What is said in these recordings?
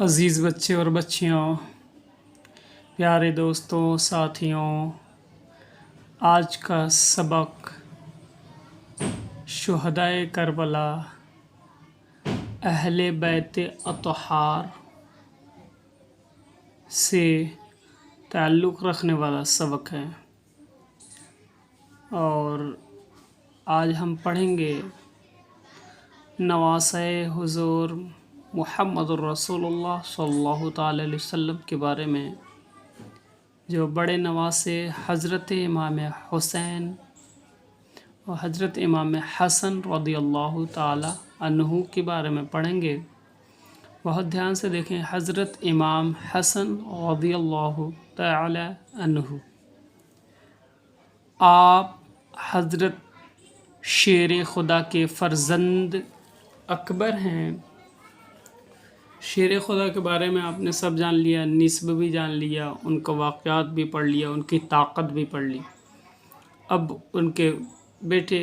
عزیز بچے اور بچیوں، پیارے دوستوں، ساتھیوں، آج کا سبق شہدائے کربلا، اہل بیت اطہار سے تعلق رکھنے والا سبق ہے، اور آج ہم پڑھیں گے نواسۂ حضور محمد الرسول اللہ صلی اللہ تعالی علیہ وسلم کے بارے میں، جو بڑے نواسے حضرت امام حسین اور حضرت امام حسن رضی اللہ تعالی عنہ کے بارے میں پڑھیں گے۔ بہت دھیان سے دیکھیں، حضرت امام حسن رضی اللہ تعالی عنہ، آپ حضرت شیر خدا کے فرزند اکبر ہیں۔ شیر خدا کے بارے میں آپ نے سب جان لیا، نسب بھی جان لیا، ان کا واقعات بھی پڑھ لیا، ان کی طاقت بھی پڑھ لی۔ اب ان کے بیٹے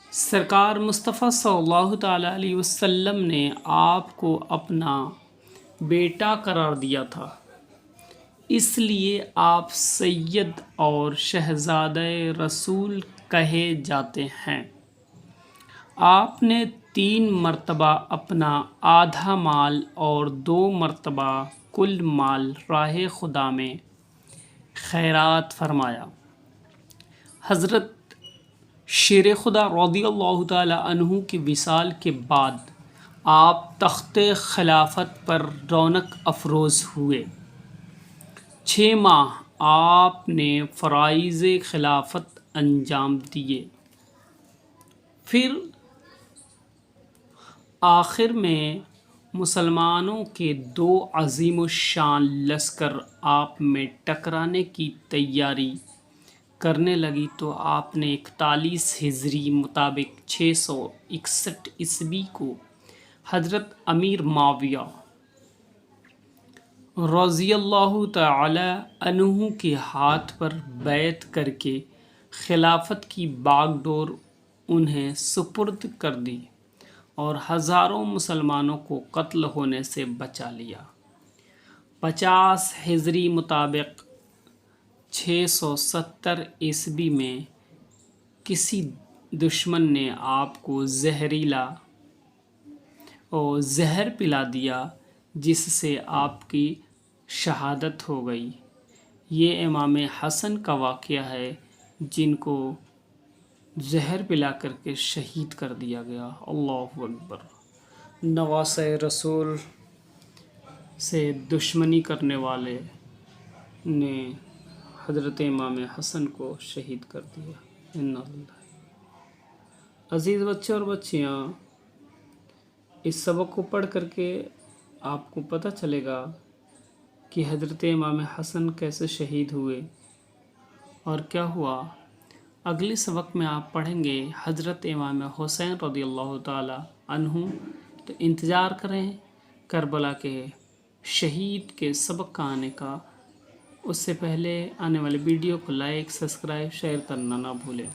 سرکار مصطفیٰ صلی اللہ تعالیٰ علیہ وسلم نے آپ کو اپنا بیٹا قرار دیا تھا، اس لیے آپ سید اور شہزادہ رسول کہے جاتے ہیں۔ آپ نے 3 مرتبہ اپنا آدھا مال اور 2 مرتبہ کل مال راہ خدا میں خیرات فرمایا۔ حضرت شیر خدا رضی اللہ تعالی عنہ کی وصال کے بعد آپ تخت خلافت پر رونق افروز ہوئے۔ 6 ماہ آپ نے فرائض خلافت انجام دیے، پھر آخر میں مسلمانوں کے 2 عظیم الشان لشکر آپ میں ٹکرانے کی تیاری کرنے لگی تو آپ نے 41 ہجری مطابق 661 عیسوی کو حضرت امیر معاویہ رضی اللہ تعالی عنہ کے ہاتھ پر بیعت کر کے خلافت کی باغ ڈور انہیں سپرد کر دی اور ہزاروں مسلمانوں کو قتل ہونے سے بچا لیا۔ 50 ہجری مطابق 670 عیسوی میں کسی دشمن نے آپ کو زہریلا اور زہر پلا دیا، جس سے آپ کی شہادت ہو گئی۔ یہ امام حسن کا واقعہ ہے، جن کو زہر پلا کر کے شہید کر دیا گیا۔ اللہ اکبر۔ نواسۂ رسول سے دشمنی کرنے والے نے حضرت امام حسن کو شہید کر دیا۔ انا للہ۔ عزیز بچے اور بچیاں، اس سبق کو پڑھ کر کے آپ کو پتہ چلے گا کہ حضرت امام حسن کیسے شہید ہوئے اور کیا ہوا۔ اگلے سبق میں آپ پڑھیں گے حضرت امام حسین رضی اللہ تعالی عنہ۔ تو انتظار کریں کربلا کے شہید کے سبق کا آنے کا۔ اس سے پہلے آنے والے ویڈیو کو لائک، سبسکرائب، شیئر کرنا نہ بھولیں۔